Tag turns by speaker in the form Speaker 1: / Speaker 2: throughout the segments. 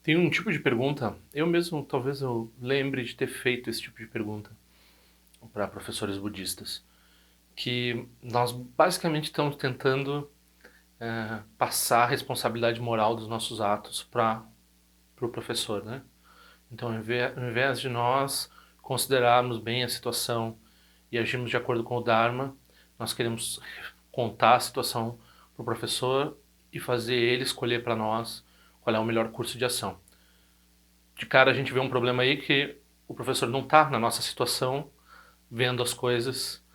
Speaker 1: Tem um tipo de pergunta, eu mesmo talvez eu lembre de ter feito esse tipo de pergunta para professores budistas, que nós basicamente estamos tentando passar a responsabilidade moral dos nossos atos para o pro professor, né? Então, ao invés de nós considerarmos bem a situação e agirmos de acordo com o Dharma, nós queremos contar a situação para o professor e fazer ele escolher para nós qual é o melhor curso de ação. De cara a gente vê um problema aí que o professor não está na nossa situação, vendo as coisas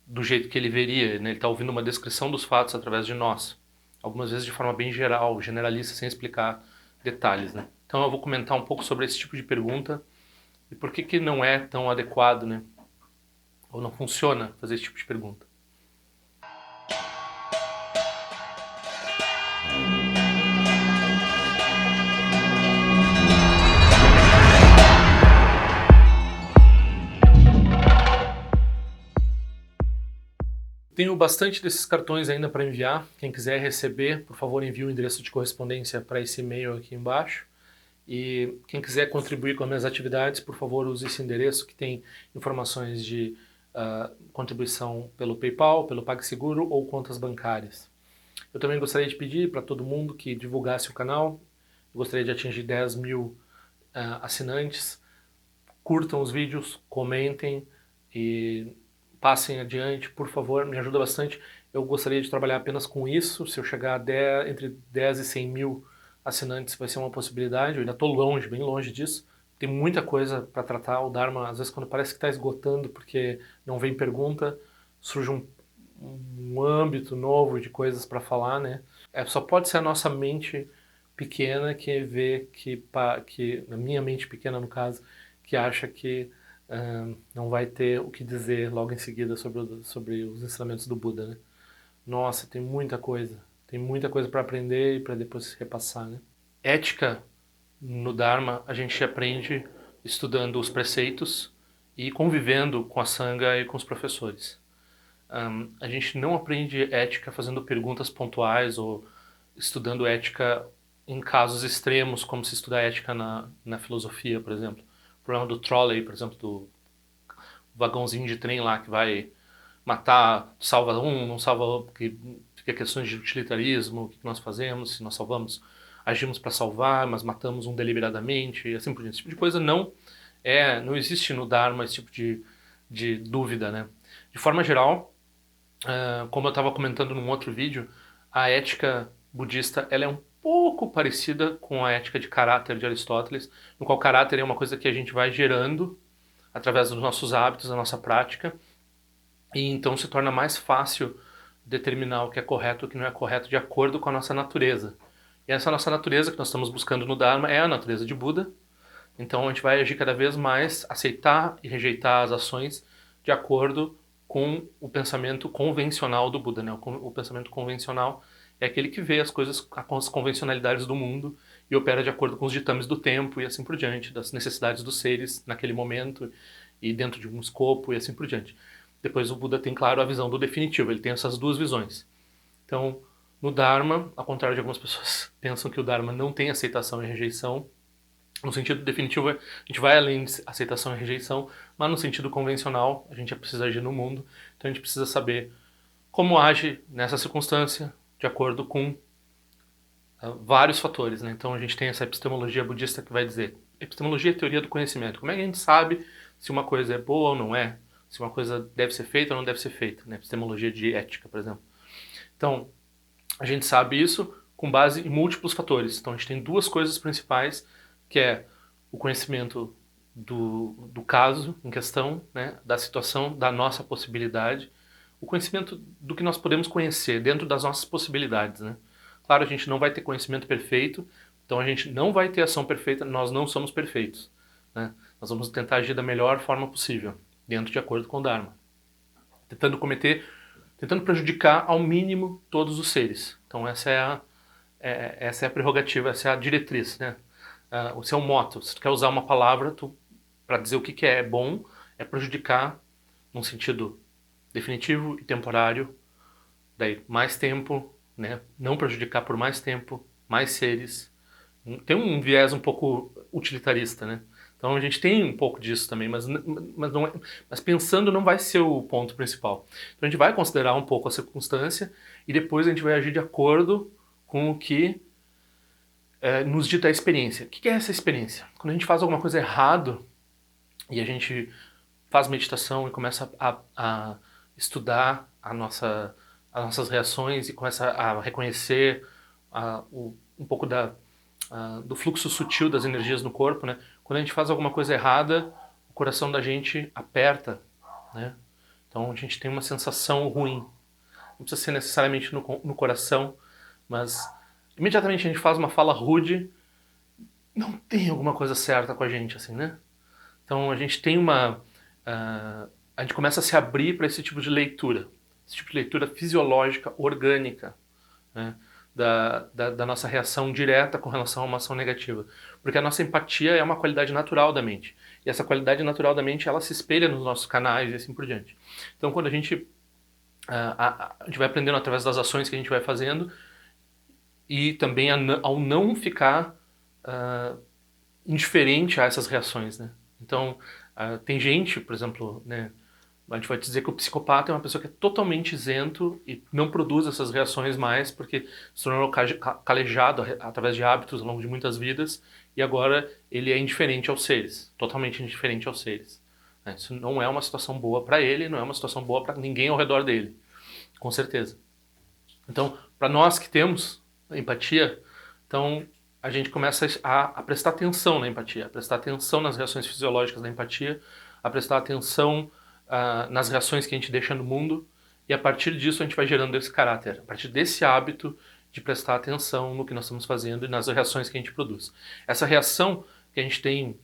Speaker 1: do jeito que ele veria, né? Ele está ouvindo uma descrição dos fatos através de nós, algumas vezes de forma bem geral, generalista, sem explicar detalhes, né? Então eu vou comentar um pouco sobre esse tipo de pergunta e por que que não é tão adequado, né? Ou não funciona fazer esse tipo de pergunta. Tenho bastante desses cartões ainda para enviar. Quem quiser receber, por favor, envie o endereço de correspondência para esse e-mail aqui embaixo. E quem quiser contribuir com as minhas atividades, por favor, use esse endereço que tem informações de contribuição pelo PayPal, pelo PagSeguro ou contas bancárias. Eu também gostaria de pedir para todo mundo que divulgasse o canal. Eu gostaria de atingir 10 mil assinantes. Curtam os vídeos, comentem e passem adiante, por favor, me ajuda bastante. Eu gostaria de trabalhar apenas com isso. Se eu chegar a 10, entre 10 e 100 mil assinantes vai ser uma possibilidade. Eu ainda estou longe, bem longe disso. Tem muita coisa para tratar. O Dharma, às vezes, quando parece que está esgotando porque não vem pergunta, surge um âmbito novo de coisas para falar, né? Só pode ser a nossa mente pequena que vê que, na minha mente pequena no caso, que acha que não vai ter o que dizer logo em seguida sobre os ensinamentos do Buda, né? Nossa, tem muita coisa para aprender e para depois repassar, né? Ética no Dharma a gente aprende estudando os preceitos e convivendo com a Sangha e com os professores. A gente não aprende ética fazendo perguntas pontuais ou estudando ética em casos extremos, como se estudar ética na filosofia, por exemplo. O problema do trolley, por exemplo, do vagãozinho de trem lá que vai matar, salva um, não salva outro, porque fica questões de utilitarismo, o que nós fazemos, se nós salvamos, agimos para salvar, mas matamos um deliberadamente, e assim por diante. Esse tipo de coisa não existe no Dharma esse tipo de dúvida, né? De forma geral, como eu estava comentando num outro vídeo, a ética budista ela é um pouco parecida com a ética de caráter de Aristóteles, no qual caráter é uma coisa que a gente vai gerando através dos nossos hábitos, da nossa prática, e então se torna mais fácil determinar o que é correto e o que não é correto de acordo com a nossa natureza. E essa nossa natureza que nós estamos buscando no Dharma é a natureza de Buda, então a gente vai agir cada vez mais, aceitar e rejeitar as ações de acordo com o pensamento convencional do Buda, né? O pensamento convencional é aquele que vê as coisas com as convencionalidades do mundo e opera de acordo com os ditames do tempo e assim por diante, das necessidades dos seres naquele momento e dentro de um escopo e assim por diante. Depois o Buda tem, claro, a visão do definitivo, ele tem essas duas visões. Então, no Dharma, ao contrário de algumas pessoas pensam que o Dharma não tem aceitação e rejeição, no sentido definitivo, a gente vai além de aceitação e rejeição, mas no sentido convencional, a gente precisa agir no mundo, então a gente precisa saber como age nessa circunstância, de acordo com vários fatores, né? Então a gente tem essa epistemologia budista que vai dizer, epistemologia é a teoria do conhecimento. Como é que a gente sabe se uma coisa é boa ou não é? Se uma coisa deve ser feita ou não deve ser feita, né? Epistemologia de ética, por exemplo. Então, a gente sabe isso com base em múltiplos fatores. Então a gente tem duas coisas principais, que é o conhecimento do caso em questão, né, da situação, da nossa possibilidade, o conhecimento do que nós podemos conhecer dentro das nossas possibilidades, né? Claro, a gente não vai ter conhecimento perfeito, então a gente não vai ter ação perfeita, nós não somos perfeitos, né? Nós vamos tentar agir da melhor forma possível, dentro de acordo com o Dharma, tentando prejudicar ao mínimo todos os seres. Então essa é a prerrogativa, essa é a diretriz, né? O seu moto, se tu quer usar uma palavra para dizer o que é bom, é prejudicar num sentido definitivo e temporário, daí mais tempo, né? Não prejudicar por mais tempo, mais seres Tem um viés um pouco utilitarista, né? Então a gente tem um pouco disso também, não é, mas pensando não vai ser o ponto principal. Então a gente vai considerar um pouco a circunstância e depois a gente vai agir de acordo com o que nos dita a experiência. O que é essa experiência? Quando a gente faz alguma coisa errado e a gente faz meditação e começa a estudar as nossas reações e começa a reconhecer um pouco do fluxo sutil das energias no corpo, né? Quando a gente faz alguma coisa errada, o coração da gente aperta, né? Então a gente tem uma sensação ruim. Não precisa ser necessariamente no coração, mas imediatamente a gente faz uma fala rude, não tem alguma coisa certa com a gente, assim, né? Então a gente tem a gente começa a se abrir para esse tipo de leitura, esse tipo de leitura fisiológica, orgânica, né? Da nossa reação direta com relação a uma ação negativa. Porque a nossa empatia é uma qualidade natural da mente. E essa qualidade natural da mente, ela se espelha nos nossos canais e assim por diante. Então quando a gente vai aprendendo através das ações que a gente vai fazendo e também ao não ficar indiferente a essas reações, né? Então, tem gente, por exemplo, né, a gente vai dizer que o psicopata é uma pessoa que é totalmente isento e não produz essas reações mais porque se tornou calejado através de hábitos ao longo de muitas vidas e agora ele é indiferente aos seres, totalmente indiferente aos seres. Isso não é uma situação boa para ele, não é uma situação boa para ninguém ao redor dele, com certeza. Então, para nós que temos empatia, então a gente começa a prestar atenção na empatia, a prestar atenção nas reações fisiológicas da empatia, a prestar atenção nas reações que a gente deixa no mundo, e a partir disso a gente vai gerando esse caráter, a partir desse hábito de prestar atenção no que nós estamos fazendo e nas reações que a gente produz. Essa reação que a gente tem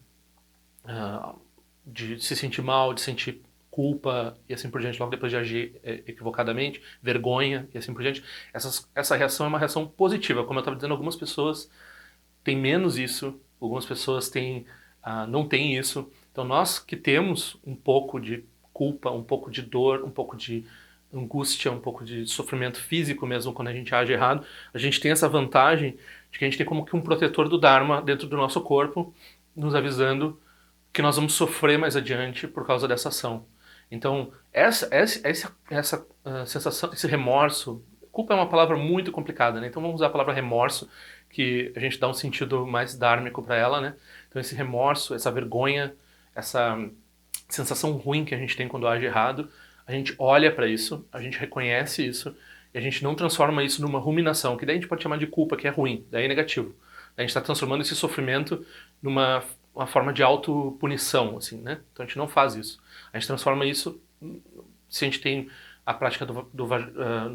Speaker 1: de se sentir mal, de sentir culpa e assim por diante, logo depois de agir equivocadamente, vergonha e assim por diante, essa reação é uma reação positiva. Como eu estava dizendo, algumas pessoas têm menos isso, algumas pessoas não têm isso. Então nós que temos um pouco de culpa, um pouco de dor, um pouco de angústia, um pouco de sofrimento físico mesmo quando a gente age errado, a gente tem essa vantagem de que a gente tem como que um protetor do Dharma dentro do nosso corpo, nos avisando que nós vamos sofrer mais adiante por causa dessa ação. Então, essa sensação, esse remorso, culpa é uma palavra muito complicada, né? Então vamos usar a palavra remorso, que a gente dá um sentido mais dármico para ela, né? Então esse remorso, essa vergonha, essa sensação ruim que a gente tem quando age errado, a gente olha para isso, a gente reconhece isso, e a gente não transforma isso numa ruminação, que daí a gente pode chamar de culpa, que é ruim, daí é negativo. A gente está transformando esse sofrimento numa uma forma de autopunição, assim, né? Então a gente não faz isso. A gente transforma isso, se a gente tem a prática do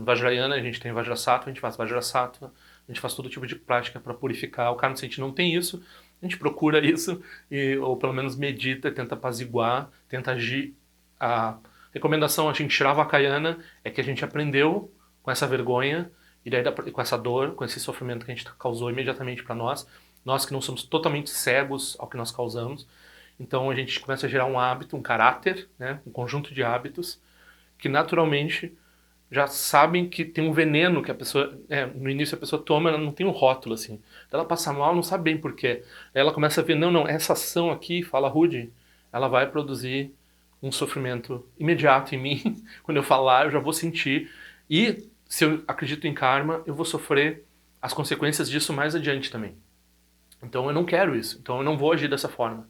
Speaker 1: Vajrayana, a gente tem Vajrasattva, a gente faz Vajrasattva, a gente faz todo tipo de prática para purificar o karma. Se a gente não tem isso, a gente procura isso, ou pelo menos medita, tenta apaziguar, tenta agir. A recomendação, a gente Shravakayana, é que a gente aprendeu com essa vergonha, e daí com essa dor, com esse sofrimento que a gente causou imediatamente para nós que não somos totalmente cegos ao que nós causamos. Então a gente começa a gerar um hábito, um caráter, né, um conjunto de hábitos que naturalmente já sabem que tem um veneno que a pessoa, no início a pessoa toma, ela não tem um rótulo assim. Ela passa mal, não sabe bem porquê. Aí ela começa a ver, não, essa ação aqui, fala rude, ela vai produzir um sofrimento imediato em mim. Quando eu falar, eu já vou sentir. E se eu acredito em karma, eu vou sofrer as consequências disso mais adiante também. Então eu não quero isso, então eu não vou agir dessa forma.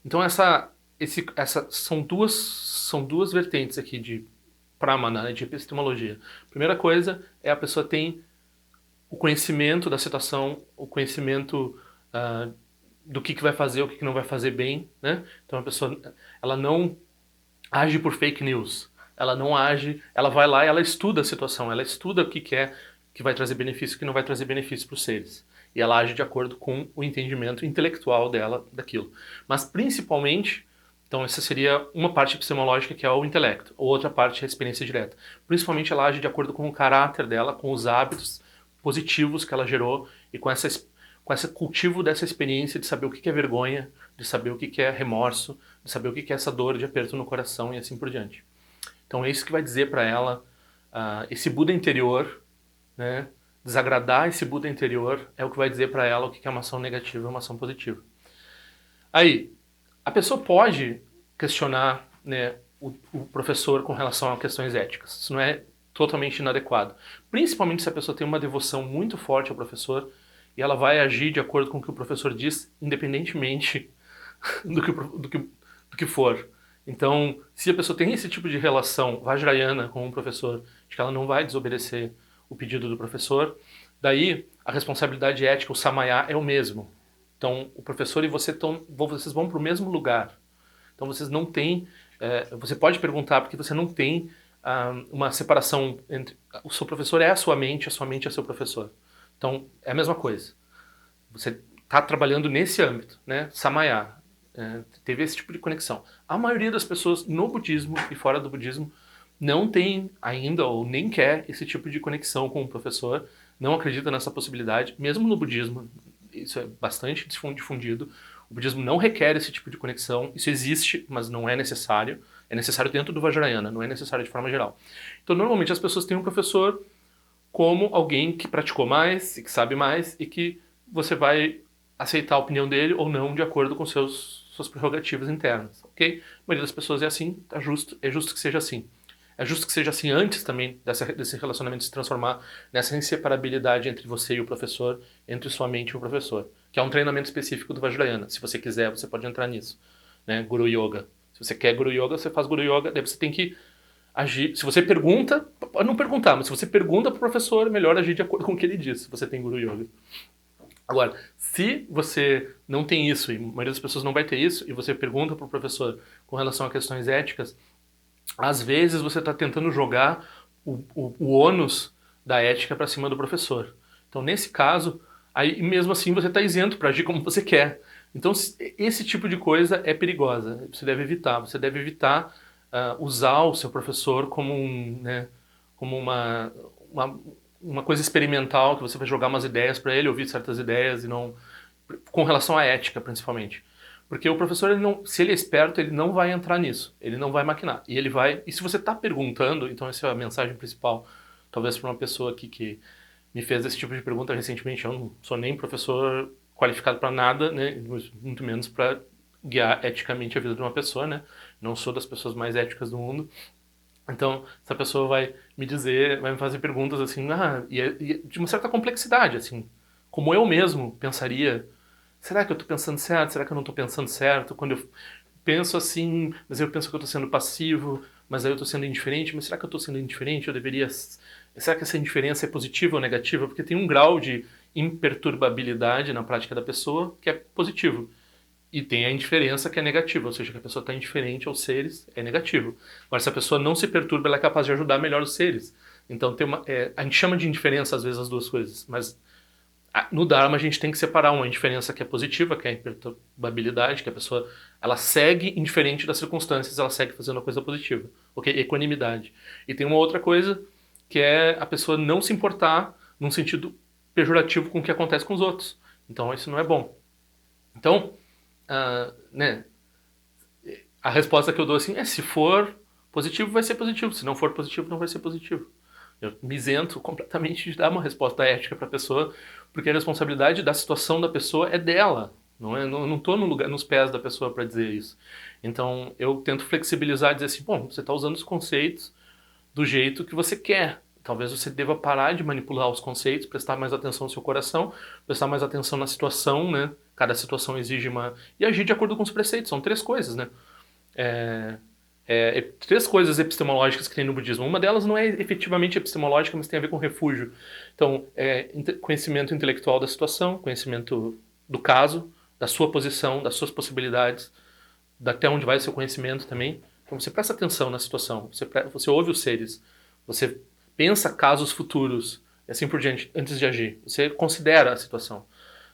Speaker 1: Então são duas vertentes aqui de pramana, né, de epistemologia. Primeira coisa é a pessoa tem o conhecimento da situação, o conhecimento do que vai fazer, o que não vai fazer bem, né? Então a pessoa ela não age por fake news, ela não age, ela vai lá e ela estuda a situação, ela estuda o que é que vai trazer benefício e o que não vai trazer benefício para os seres. E ela age de acordo com o entendimento intelectual dela daquilo. Mas principalmente, então essa seria uma parte epistemológica que é o intelecto, outra parte é a experiência direta. Principalmente ela age de acordo com o caráter dela, com os hábitos positivos que ela gerou e com esse cultivo dessa experiência de saber o que é vergonha, de saber o que é remorso, de saber o que é essa dor de aperto no coração e assim por diante. Então é isso que vai dizer para ela esse Buda interior, né? desagradar esse Buda interior é o que vai dizer para ela o que é uma ação negativa e uma ação positiva. Aí, a pessoa pode questionar, né, o professor com relação a questões éticas. Isso não é totalmente inadequado. Principalmente se a pessoa tem uma devoção muito forte ao professor e ela vai agir de acordo com o que o professor diz, independentemente do que for. Então, se a pessoa tem esse tipo de relação vajrayana com o professor, de que ela não vai desobedecer o pedido do professor, daí a responsabilidade ética, o samaya, é o mesmo. Então, o professor e você vocês vão para o mesmo lugar. Então, vocês não têm... você pode perguntar porque você não tem uma separação entre... O seu professor é a sua mente é seu professor. Então, é a mesma coisa. Você está trabalhando nesse âmbito, né? Samaya. Teve esse tipo de conexão. A maioria das pessoas no budismo e fora do budismo não tem ainda ou nem quer esse tipo de conexão com o professor, não acredita nessa possibilidade, mesmo no budismo, isso é bastante difundido, o budismo não requer esse tipo de conexão, isso existe, mas não é necessário dentro do Vajrayana, não é necessário de forma geral. Então normalmente as pessoas têm um professor como alguém que praticou mais, e que sabe mais, e que você vai aceitar a opinião dele ou não de acordo com suas prerrogativas internas, ok? A maioria das pessoas é assim, tá justo, é justo que seja assim. É justo que seja assim antes também desse relacionamento se transformar nessa inseparabilidade entre você e o professor, entre sua mente e o professor, que é um treinamento específico do Vajrayana. Se você quiser, você pode entrar nisso, né? Guru Yoga. Se você quer Guru Yoga, você faz Guru Yoga, daí você tem que agir. Se você pergunta, pode não perguntar, mas se você pergunta para o professor, é melhor agir de acordo com o que ele diz, se você tem Guru Yoga. Agora, se você não tem isso, e a maioria das pessoas não vai ter isso, e você pergunta para o professor com relação a questões éticas, às vezes você está tentando jogar o ônus da ética para cima do professor. Então, nesse caso, aí mesmo assim você está isento para agir como você quer. Então, esse tipo de coisa é perigosa. Você deve evitar. Você deve evitar usar o seu professor como, né, como uma coisa experimental, que você vai jogar umas ideias para ele, ouvir certas ideias, e não com relação à ética, principalmente. Porque o professor, ele não, se ele é esperto, ele não vai entrar nisso. Ele não vai maquinar. E ele vai. E se você está perguntando, então essa é a mensagem principal, talvez para uma pessoa aqui que me fez esse tipo de pergunta recentemente. Eu não sou nem professor qualificado para nada, né? Muito menos para guiar eticamente a vida de uma pessoa, né? Não sou das pessoas mais éticas do mundo. Então, essa pessoa vai me dizer, vai me fazer perguntas assim, e de uma certa complexidade, assim, como eu mesmo pensaria. Será que eu estou pensando certo? Será que eu não estou pensando certo? Quando eu penso assim, mas eu penso que eu estou sendo passivo, mas aí eu estou sendo indiferente, mas será que eu estou sendo indiferente? Eu deveria... Será que essa indiferença é positiva ou negativa? Porque tem um grau de imperturbabilidade na prática da pessoa que é positivo. E tem a indiferença que é negativa, ou seja, que a pessoa está indiferente aos seres é negativo. Agora, se a pessoa não se perturba, ela é capaz de ajudar melhor os seres. Então, a gente chama de indiferença, às vezes, as duas coisas, mas no Dharma a gente tem que separar uma indiferença que é positiva, que é a imperturbabilidade, que a pessoa ela segue indiferente das circunstâncias, ela segue fazendo a coisa positiva, ok? Equanimidade. E tem uma outra coisa, que é a pessoa não se importar num sentido pejorativo com o que acontece com os outros. Então, isso não é bom. Então, né, a resposta que eu dou assim é: se for positivo, vai ser positivo. Se não for positivo, não vai ser positivo. Eu me isento completamente de dar uma resposta ética para a pessoa, porque a responsabilidade da situação da pessoa é dela. Não estou no lugar, nos pés da pessoa para dizer isso. Então eu tento flexibilizar e dizer assim: bom, você está usando os conceitos do jeito que você quer. Talvez você deva parar de manipular os conceitos, prestar mais atenção no seu coração, prestar mais atenção na situação, né? Cada situação exige uma... E agir de acordo com os preceitos. São três coisas, né? Três coisas epistemológicas que tem no budismo. Uma delas não é efetivamente epistemológica, mas tem a ver com refúgio. Então, conhecimento intelectual da situação, conhecimento do caso, da sua posição, das suas possibilidades, até onde vai o seu conhecimento também. Então, você presta atenção na situação, você ouve os seres, você pensa casos futuros, e assim por diante, antes de agir. Você considera a situação.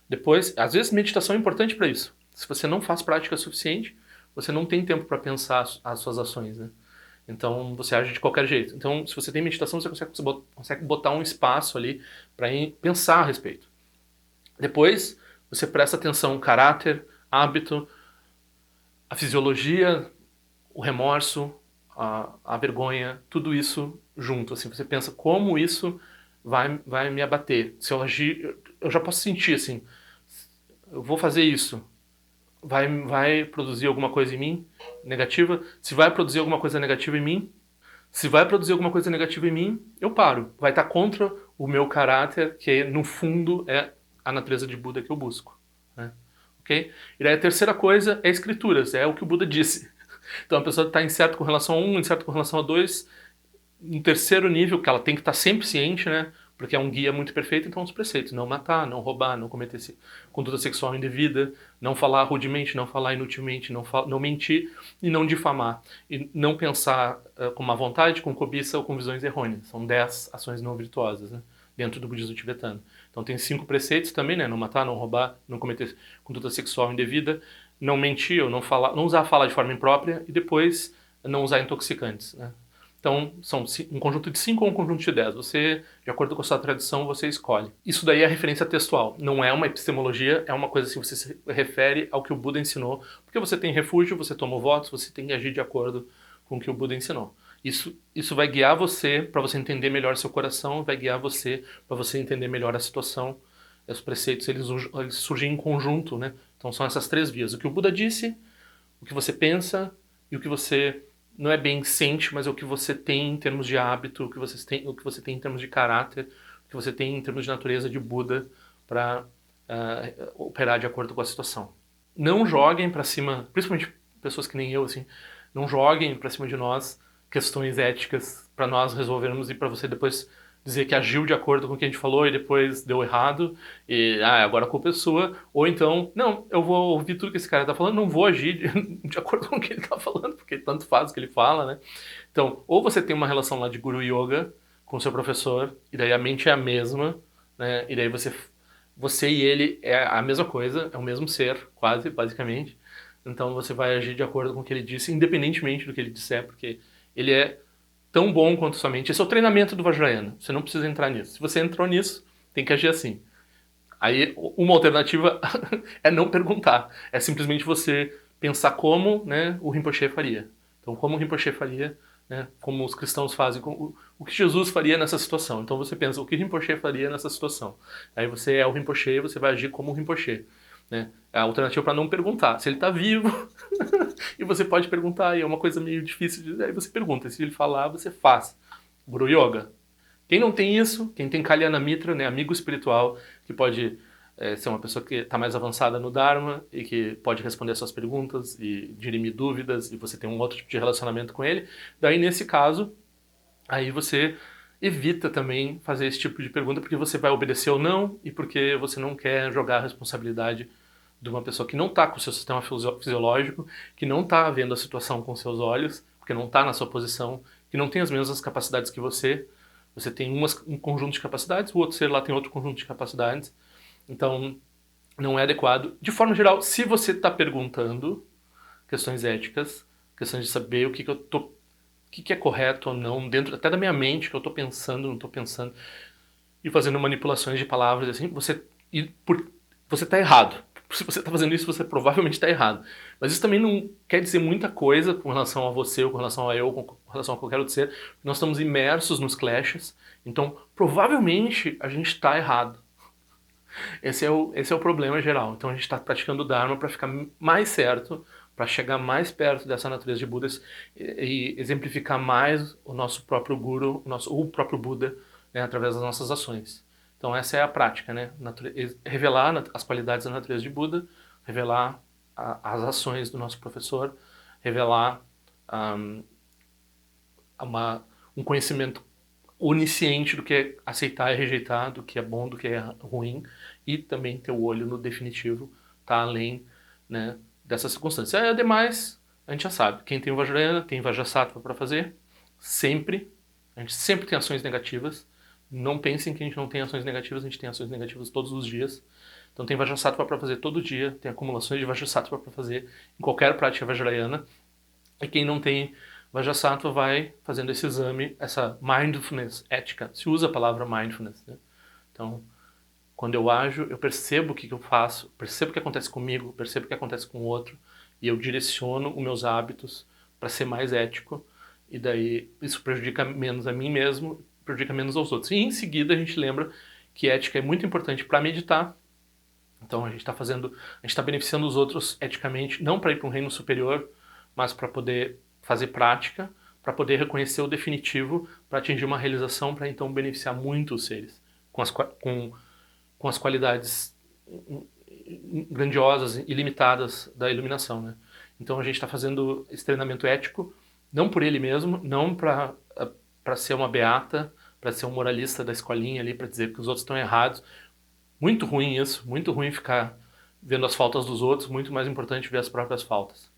Speaker 1: Depois, às vezes, meditação é importante para isso. Se você não faz prática suficiente, você não tem tempo para pensar as suas ações, né? Então, você age de qualquer jeito. Então, se você tem meditação, você consegue botar um espaço ali para pensar a respeito. Depois, você presta atenção no caráter, hábito, a fisiologia, o remorso, a vergonha, tudo isso junto. Assim, você pensa como isso vai me abater. Se eu agir, eu já posso sentir assim, eu vou fazer isso, vai produzir alguma coisa em mim negativa? Se vai produzir alguma coisa negativa em mim, se vai produzir alguma coisa negativa em mim, eu paro. Vai estar contra o meu caráter, que no fundo é a natureza de Buda que eu busco. Né? Ok? E daí a terceira coisa é escrituras, é o que o Buda disse. Então a pessoa está incerta com relação a um, incerta com relação a dois. Um terceiro nível, que ela tem que estar sempre ciente, né? Porque é um guia muito perfeito, então os preceitos: não matar, não roubar, não cometer conduta sexual indevida, não falar rudemente, não falar inutilmente, não mentir e não difamar. E não pensar com má vontade, com cobiça ou com visões errôneas. São 10 ações não virtuosas, né? Dentro do budismo tibetano. Então tem 5 preceitos também, né? Não matar, não roubar, não cometer conduta sexual indevida, não mentir ou não falar, não usar a fala de forma imprópria e depois não usar intoxicantes, né? Então, são um conjunto de 5 ou um conjunto de 10. Você, de acordo com a sua tradição, você escolhe. Isso daí é referência textual. Não é uma epistemologia, é uma coisa assim, você se refere ao que o Buda ensinou. Porque você tem refúgio, você toma votos, você tem que agir de acordo com o que o Buda ensinou. Isso vai guiar você para você entender melhor seu coração, vai guiar você para você entender melhor a situação. Os preceitos, eles surgem em conjunto, né? Então, são essas 3 vias. O que o Buda disse, o que você pensa e o que você não é bem sente, mas é o que você tem em termos de hábito, o que você tem em termos de caráter, o que você tem em termos de natureza de Buda para operar de acordo com a situação. Não joguem para cima, principalmente pessoas que nem eu, assim, não joguem para cima de nós questões éticas para nós resolvermos e para você depois dizer que agiu de acordo com o que a gente falou e depois deu errado e agora a culpa é sua, ou então, não, eu vou ouvir tudo que esse cara tá falando, não vou agir de acordo com o que ele tá falando, porque tanto faz o que ele fala, né? Então, ou você tem uma relação lá de guru yoga com o seu professor, e daí a mente é a mesma, né? E daí você e ele é a mesma coisa, é o mesmo ser, quase, basicamente. Então você vai agir de acordo com o que ele disse, independentemente do que ele disser, porque ele é tão bom quanto sua mente. Esse é o treinamento do Vajrayana. Você não precisa entrar nisso. Se você entrou nisso, tem que agir assim. Aí, uma alternativa é não perguntar. É simplesmente você pensar como, né, o Rinpoche faria. Então, como o Rinpoche faria, né, como os cristãos fazem, o que Jesus faria nessa situação. Então, você pensa, o que o Rinpoche faria nessa situação? Aí você é o Rinpoche e você vai agir como o Rinpoche. Né? É a alternativa para não perguntar. Se ele está vivo, e você pode perguntar, e é uma coisa meio difícil de dizer, aí você pergunta. Se ele falar, você faz. Guru Yoga. Quem não tem isso, quem tem Kalyana Mitra, né, amigo espiritual, que pode ser uma pessoa que está mais avançada no Dharma e que pode responder suas perguntas e dirimir dúvidas, e você tem um outro tipo de relacionamento com ele, daí nesse caso, aí você evita também fazer esse tipo de pergunta porque você vai obedecer ou não e porque você não quer jogar a responsabilidade de uma pessoa que não está com o seu sistema fisiológico, que não está vendo a situação com seus olhos, porque não está na sua posição, que não tem as mesmas capacidades que você. Você tem um conjunto de capacidades, o outro ser lá tem outro conjunto de capacidades. Então, não é adequado. De forma geral, se você está perguntando questões éticas, questões de saber o que eu tô, o que é correto ou não, dentro até da minha mente, que eu estou pensando, não estou pensando, e fazendo manipulações de palavras assim, você está errado. Se você está fazendo isso, você provavelmente está errado. Mas isso também não quer dizer muita coisa com relação a você, ou com relação a eu, com relação a qualquer outro ser. Nós estamos imersos nos clashes, então provavelmente a gente está errado. Esse é o problema geral. Então a gente está praticando o Dharma para ficar mais certo, para chegar mais perto dessa natureza de Budas e exemplificar mais o nosso próprio Guru, o próprio Buda, né, através das nossas ações. Então essa é a prática, né? Revelar as qualidades da natureza de Buda, revelar as ações do nosso professor, revelar um, um conhecimento onisciente do que é aceitar e rejeitar, do que é bom, do que é ruim, e também ter o olho no definitivo, tá além, né, dessas circunstâncias. Ademais, a gente já sabe, quem tem Vajrayana tem Vajrasattva para fazer, sempre, a gente sempre tem ações negativas, não pensem que a gente não tem ações negativas, a gente tem ações negativas todos os dias, então tem Vajrasattva para fazer todo dia, tem acumulações de Vajrasattva para fazer em qualquer prática Vajrayana, e quem não tem Vajrasattva vai fazendo esse exame, essa mindfulness ética. Se usa a palavra mindfulness, né? Então, quando eu ajo, eu percebo o que eu faço, percebo o que acontece comigo, percebo o que acontece com o outro, e eu direciono os meus hábitos para ser mais ético, e daí isso prejudica menos a mim mesmo, prejudica menos aos outros. E em seguida a gente lembra que ética é muito importante para meditar. Então a gente está beneficiando os outros eticamente, não para ir para um reino superior, mas para poder fazer prática, para poder reconhecer o definitivo, para atingir uma realização, para então beneficiar muito os seres, com as qualidades grandiosas, ilimitadas da iluminação, né? Então a gente está fazendo esse treinamento ético, não por ele mesmo, não para ser uma beata, para ser um moralista da escolinha ali, para dizer que os outros estão errados. Muito ruim isso, muito ruim ficar vendo as faltas dos outros, muito mais importante ver as próprias faltas.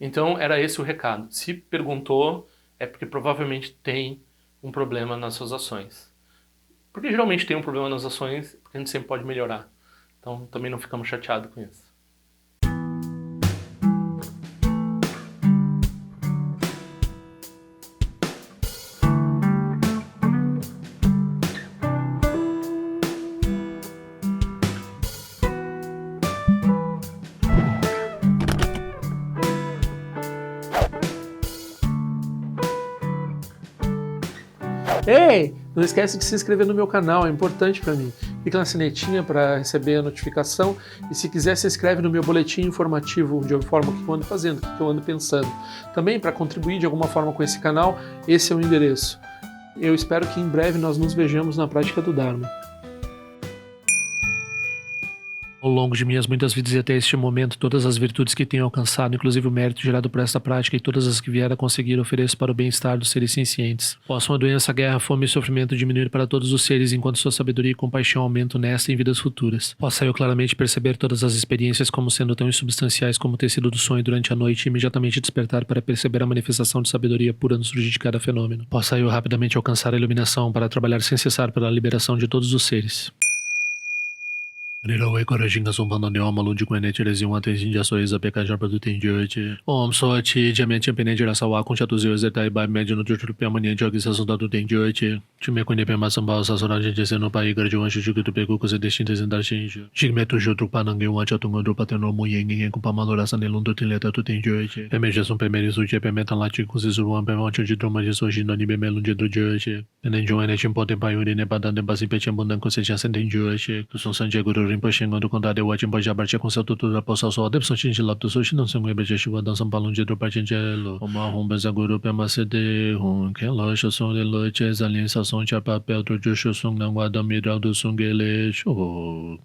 Speaker 1: Então era esse o recado. Se perguntou, é porque provavelmente tem um problema nas suas ações. Porque geralmente tem um problema nas ações, porque a gente sempre pode melhorar. Então também não ficamos chateados com isso. Ei, não esquece de se inscrever no meu canal, é importante para mim. Clica na sinetinha para receber a notificação e se quiser se inscreve no meu boletim informativo de forma que eu ando fazendo, o que eu ando pensando. Também para contribuir de alguma forma com esse canal, esse é o endereço. Eu espero que em breve nós nos vejamos na prática do Dharma. Ao longo de minhas muitas vidas e até este momento, todas as virtudes que tenho alcançado, inclusive o mérito gerado por esta prática e todas as que vier a conseguir, ofereço para o bem-estar dos seres sencientes. Possam a doença, a guerra, a fome e o sofrimento diminuir para todos os seres, enquanto sua sabedoria e compaixão aumentam nesta e em vidas futuras. Possa eu claramente perceber todas as experiências como sendo tão insubstanciais como o tecido do sonho durante a noite e imediatamente despertar para perceber a manifestação de sabedoria pura no surgir de cada fenômeno. Possa eu rapidamente alcançar a iluminação para trabalhar sem cessar pela liberação de todos os seres. Nirawe Korajinga Sumpana Neoma Lundi Kwene Tirezin Wate Jinja Soiza Pekajar Padu Tenjote Om Sochi Jamen Champene Jirasawa Kunchatuzi Zetai Bai Medino Tutupiam Mania Jogi Sasundatu Tenjote Chime Kwene Pema Samba Sasura Jenseno Pai Garjuan Shuku Tupeku Kose Destinta Zendar Shinju Jigmetu Jotu Panangi Wachatunga Drupateno Moyeng Kupamalora Sanelundu Tileta Tu Tenjote Pemeja Sum Pemeri Suche Pemetan Lati Kusizuan Pemancho de Droma de Sojino Ni Bemelun de Drojote Penenjoane Chimpote Payuri Nepadan de Basi Pechambundan Koseja Sentenjote Kusun Sanjaguru Rinpoche Ngando Condade Wachimpa Jabarche com seu tutor da poça só Depson Chinchilapto Sushi não são Ebeja Chuva Dançam Palunge do Pachinchelo Oma Rumbeza Guru Pemacede Hun Kelocha Son de Loche Zalin Sasson Chapapel Trojo Sung Nangwa Damidral do Sungele Show